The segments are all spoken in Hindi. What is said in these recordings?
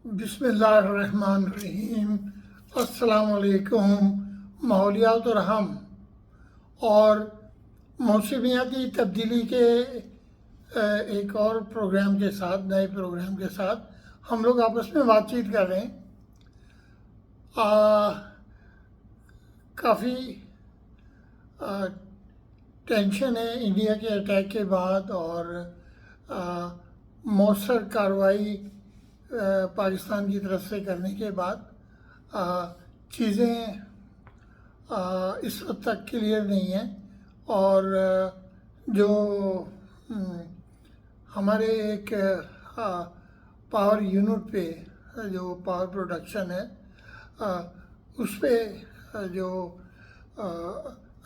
बिस्मिल्लाहिर्रहमानिर्रहीम। अस्सलाम वालेकुम। माहौलियात और हम और मौसमियाती तब्दीली के एक और प्रोग्राम के साथ, नए प्रोग्राम के साथ हम लोग आपस में बातचीत कर रहे हैं। काफ़ी टेंशन है इंडिया के अटैक के बाद और मौसर कार्रवाई पाकिस्तान की तरफ से करने के बाद चीज़ें इस वक्त तक क्लियर नहीं हैं। और जो हमारे एक पावर यूनिट पे जो पावर प्रोडक्शन है उस पे जो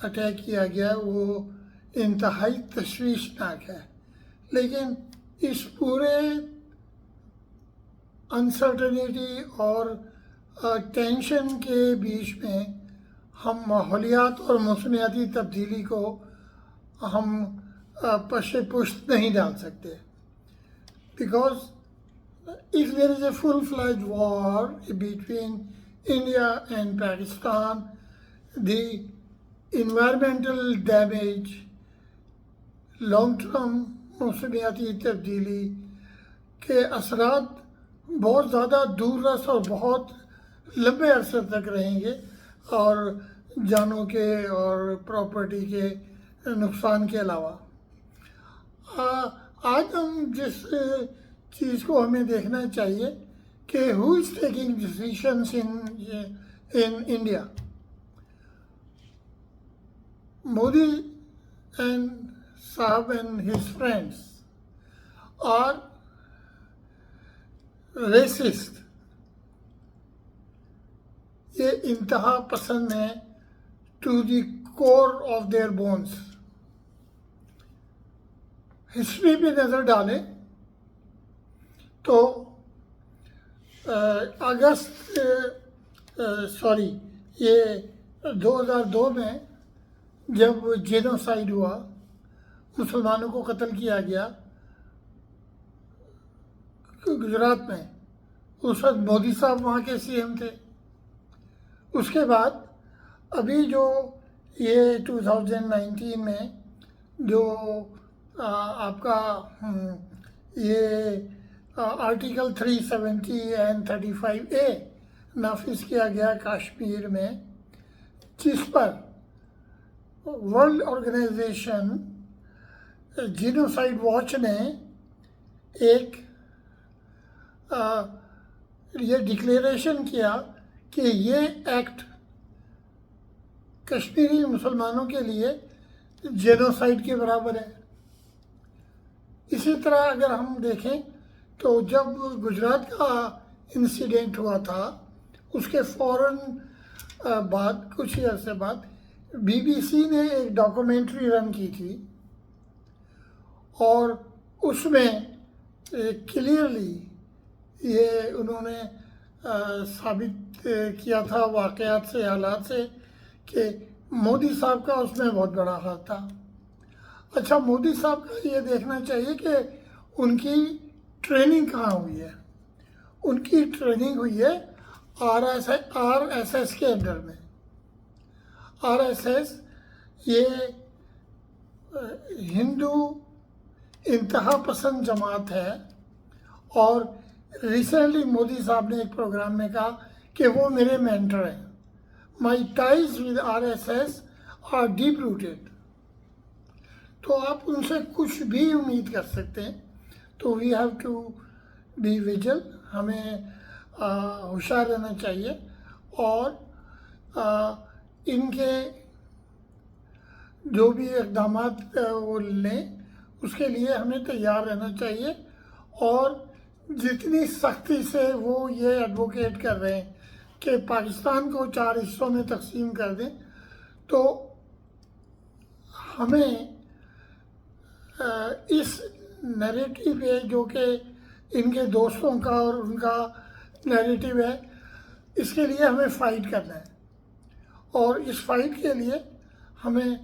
अटैक किया गया वो इंतहाई तशवीशनाक है। लेकिन इस पूरे अनसर्टनिटी और टेंशन के बीच में हम माहौलियात और मौसमियाती तब्दीली को हम पशे पुश्त नहीं डाल सकते। Because if there is a full-fledged war between India and Pakistan, the environmental damage, long-term मौसमियाती तब्दीली के असरात बहुत ज़्यादा दूर रस और बहुत लंबे अरसे तक रहेंगे और जानों के और प्रॉपर्टी के नुकसान के अलावा आज हम जिस चीज़ को हमें देखना चाहिए कि who is taking decisions in India. Modi and साहब and his friends are racist. ये इंतहा पसंद है to the core of their bones. History पे नज़र डालें तो ये 2002 में जब जेनोसाइड हुआ, मुसलमानों को कत्ल किया गया गुजरात में, उस वक्त मोदी साहब वहाँ के सीएम थे। उसके बाद अभी जो ये 2019 में जो आपका ये आर्टिकल 370 एंड 35A नाफिज किया गया कश्मीर में, जिस पर वर्ल्ड ऑर्गेनाइजेशन जीनोसाइड वॉच ने एक ये डिक्लेरेशन किया कि ये एक्ट कश्मीरी मुसलमानों के लिए जेनोसाइड के बराबर है। इसी तरह अगर हम देखें तो जब गुजरात का इंसिडेंट हुआ था उसके फ़ौरन बाद, कुछ ही अर्से बाद, BBC ने एक डॉक्यूमेंट्री रन की थी और उसमें क्लियरली ये उन्होंने साबित किया था वाक़यात से, हालात से, कि मोदी साहब का उसमें बहुत बड़ा हाथ था। अच्छा, मोदी साहब का ये देखना चाहिए कि उनकी ट्रेनिंग कहाँ हुई है। उनकी ट्रेनिंग हुई है RSS के अंडर में। RSS ये हिंदू इंतहा पसंद जमात है और रिसेंटली मोदी साहब ने एक प्रोग्राम में कहा कि वो मेरे मेंटर हैं। My ties with RSS are deep rooted. तो आप उनसे कुछ भी उम्मीद कर सकते हैं। तो we have to be vigil, हमें होशियार रहना चाहिए और इनके जो भी इक़दाम वो लें उसके लिए हमें तैयार रहना चाहिए। और जितनी सख्ती से वो ये एडवोकेट कर रहे हैं कि पाकिस्तान को 4 हिस्सों में तकसीम कर दें, तो हमें इस नैरेटिव है जो कि इनके दोस्तों का और उनका नैरेटिव है, इसके लिए हमें फ़ाइट करना है। और इस फाइट के लिए हमें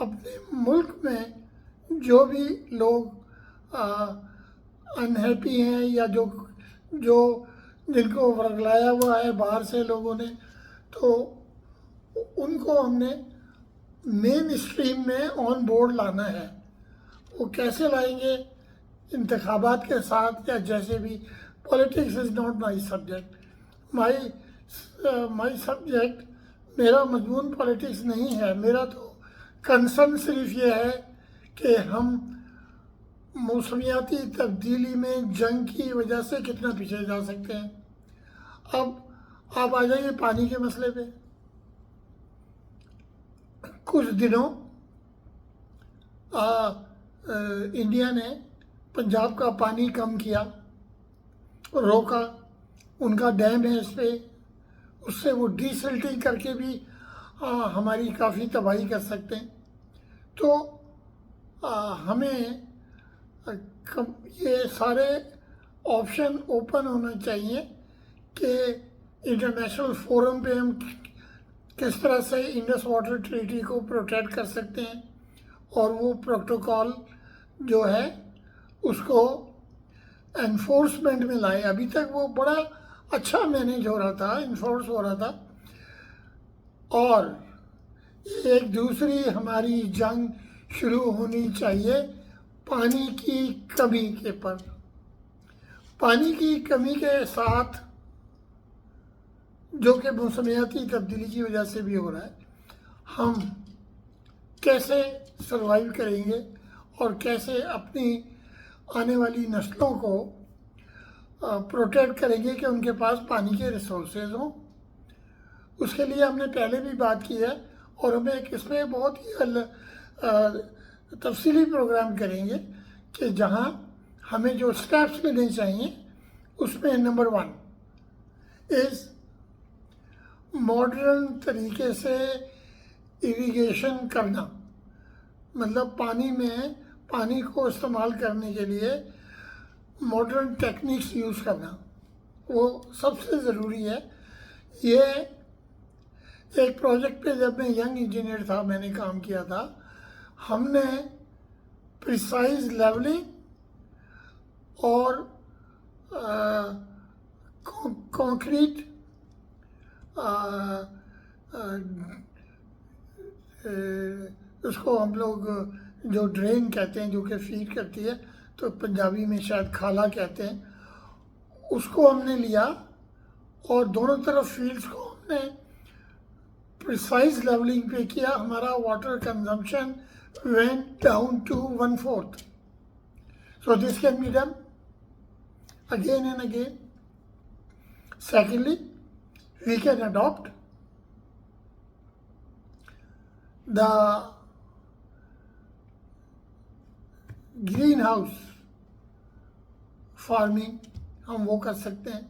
अपने मुल्क में जो भी लोग अनहैप्पी हैं या जो जिनको वर्गलाया हुआ है बाहर से लोगों ने, तो उनको हमने मेन स्ट्रीम में ऑन बोर्ड लाना है। वो कैसे लाएंगे, इंतखाबात के साथ या जैसे भी। Politics is not my subject. My subject, मेरा मजमून पॉलिटिक्स नहीं है। मेरा तो कंसर्न सिर्फ ये है कि हम मौसमियाती तब्दीली में जंग की वजह से कितना पीछे जा सकते हैं। अब आप आ जाइए पानी के मसले पे। कुछ दिनों इंडिया ने पंजाब का पानी कम किया, रोका। उनका डैम है इस पर, उससे वो डीसिल्टिंग करके भी हमारी काफ़ी तबाही कर सकते हैं। तो हमें ये सारे ऑप्शन ओपन होना चाहिए कि इंटरनेशनल फोरम पे हम किस तरह से इंडस वाटर ट्रीटी को प्रोटेक्ट कर सकते हैं और वो प्रोटोकॉल जो है उसको एनफोर्समेंट में लाए। अभी तक वो बड़ा अच्छा मैनेज हो रहा था, इन्फोर्स हो रहा था। और एक दूसरी हमारी जंग शुरू होनी चाहिए पानी की कमी के पर। पानी की कमी के साथ, जो कि मौसमियाती तब्दीली की वजह से भी हो रहा है, हम कैसे सरवाइव करेंगे और कैसे अपनी आने वाली नस्लों को प्रोटेक्ट करेंगे कि उनके पास पानी के रिसोर्सेज हों। उसके लिए हमने पहले भी बात की है और हमें एक इसमें बहुत ही तफसीली प्रोग्राम करेंगे कि जहाँ हमें जो स्टेप्स लेने चाहिए। उसमें नंबर 1 इज़ मॉडर्न तरीके से इरिगेशन करना, मतलब पानी को इस्तेमाल करने के लिए मॉडर्न टेक्निक्स यूज़ करना, वो सबसे ज़रूरी है। ये एक प्रोजेक्ट पे जब मैं यंग इंजीनियर था, मैंने काम किया था। हमने प्रिसाइज लेवलिंग और कंक्रीट उसको हम लोग जो ड्रेन कहते हैं, जो कि फीड करती है, तो पंजाबी में शायद खाला कहते हैं, उसको हमने लिया और दोनों तरफ फील्ड्स को हमने प्रिसाइज लेवलिंग पे किया। हमारा water consumption went down to 1/4. So this can be done again and again. Secondly, we can adopt the greenhouse farming, हम वो कर सकते हैं।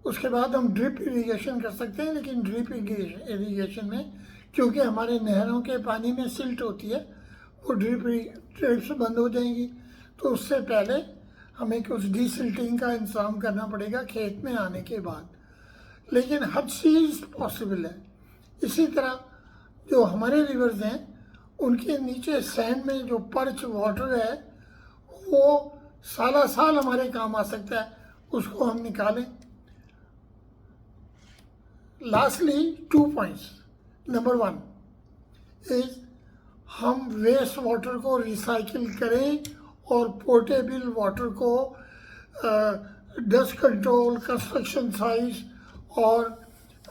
उसके बाद हम ड्रिप इरिगेशन कर सकते हैं, लेकिन ड्रिप इरिगेशन में क्योंकि हमारे नहरों के पानी में सिल्ट होती है, वो ड्रिप्स बंद हो जाएंगी। तो उससे पहले हमें कुछ डीसिल्टिंग का इंतजाम करना पड़ेगा खेत में आने के बाद। लेकिन हर चीज़ पॉसिबल है। इसी तरह जो हमारे रिवर्स हैं, उनके नीचे सैंड में जो पर्च वाटर है, वो साला साल हमारे काम आ सकता है, उसको हम निकालें। Lastly 2 points. नंबर 1 इज हम वेस्ट वाटर को रिसाइकिल करें और पोर्टेबल वाटर को डस्ट कंट्रोल, कंस्ट्रक्शन साइट्स और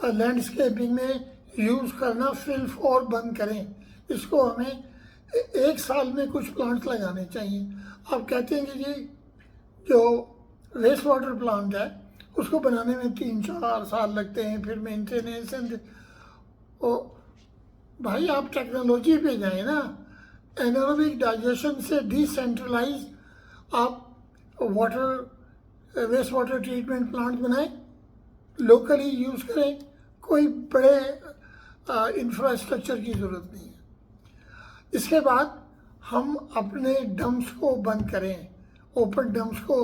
लैंडस्केपिंग में यूज़ करना फिल फॉर बंद करें। इसको हमें 1 साल में कुछ प्लांट लगाने चाहिए। आप कहते हैं कि जी जो वेस्ट वाटर प्लांट है उसको बनाने में 3-4 साल लगते हैं, फिर मेंटेनेंस एंड भाई आप टेक्नोलॉजी पे जाए ना। एनारोबिक डाइजेशन से डिसेंट्रलाइज आप वेस्ट वाटर ट्रीटमेंट प्लांट बनाएं, लोकली यूज़ करें, कोई बड़े इंफ्रास्ट्रक्चर की ज़रूरत नहीं है। इसके बाद हम अपने डम्प्स को बंद करें, ओपन डम्प्स को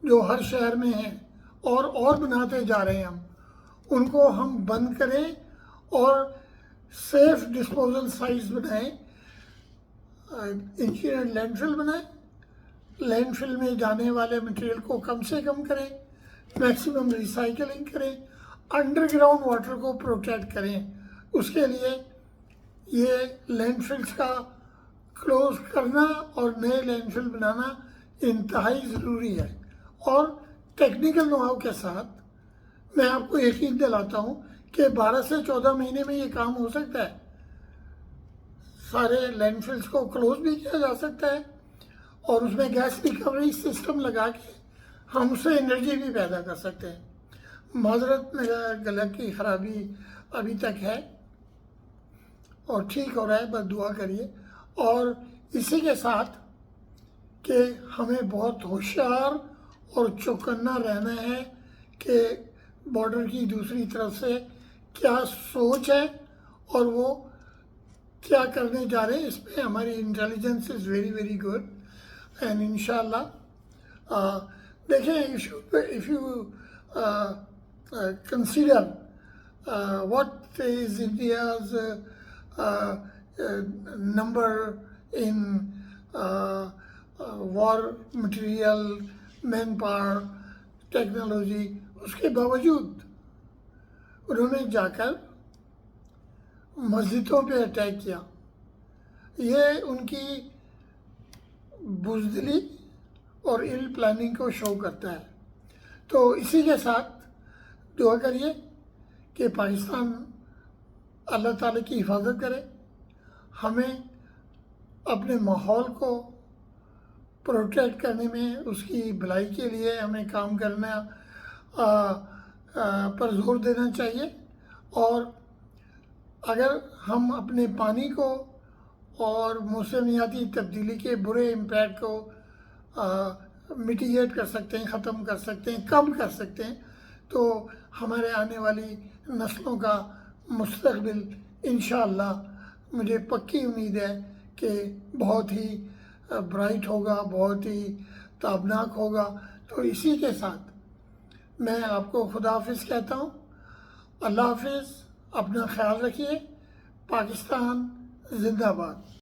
जो हर शहर में हैं और बनाते जा रहे हैं, हम उनको हम बंद करें और सेफ डिस्पोजल साइट्स बनाएं, इंजीनियर्ड लैंडफिल बनाएं, लैंडफिल में जाने वाले मटेरियल को कम से कम करें, मैक्सिमम रिसाइकलिंग करें, अंडरग्राउंड वाटर को प्रोटेक्ट करें। उसके लिए ये लैंडफिल्स का क्लोज करना और नए लैंडफिल बनाना इंतहाई ज़रूरी है। और टेक्निकल नोहाउ के साथ मैं आपको यकीन दिलाता हूँ कि 12 से 14 महीने में ये काम हो सकता है। सारे लैंडफिल्स को क्लोज भी किया जा सकता है और उसमें गैस रिकवरी सिस्टम लगा के हम उससे एनर्जी भी पैदा कर सकते हैं। माजरत, मेरा गला की ख़राबी अभी तक है और ठीक हो रहा है, बस दुआ करिए। और इसी के साथ कि हमें बहुत होशियार और चौकन्ना रहना है कि बॉर्डर की दूसरी तरफ से क्या सोच है और वो क्या करने जा रहे हैं। इस पर हमारी intelligence is very very good and इंशाल्लाह देखें, if you consider what is India's number in war material, manpower, technology, उसके बावजूद उन्होंने जाकर मस्जिदों पे अटैक किया। ये उनकी बुज़दिली और इल प्लानिंग को शो करता है। तो इसी के साथ दुआ करिए कि पाकिस्तान अल्लाह ताला की हिफाजत करे। हमें अपने माहौल को प्रोटेक्ट करने में, उसकी भलाई के लिए हमें काम करना पर जोर देना चाहिए। और अगर हम अपने पानी को और मौसमियाती तब्दीली के बुरे इम्पैक्ट को मिटिगेट कर सकते हैं, ख़त्म कर सकते हैं, कम कर सकते हैं, तो हमारे आने वाली नस्लों का मुस्तक़बिल इंशाअल्लाह मुझे पक्की उम्मीद है कि बहुत ही ब्राइट होगा, बहुत ही ताबनाक होगा। तो इसी के साथ मैं आपको खुदा हाफिज़ कहता हूँ। अल्लाह हाफिज़, अपना ख्याल रखिए। पाकिस्तान जिंदाबाद।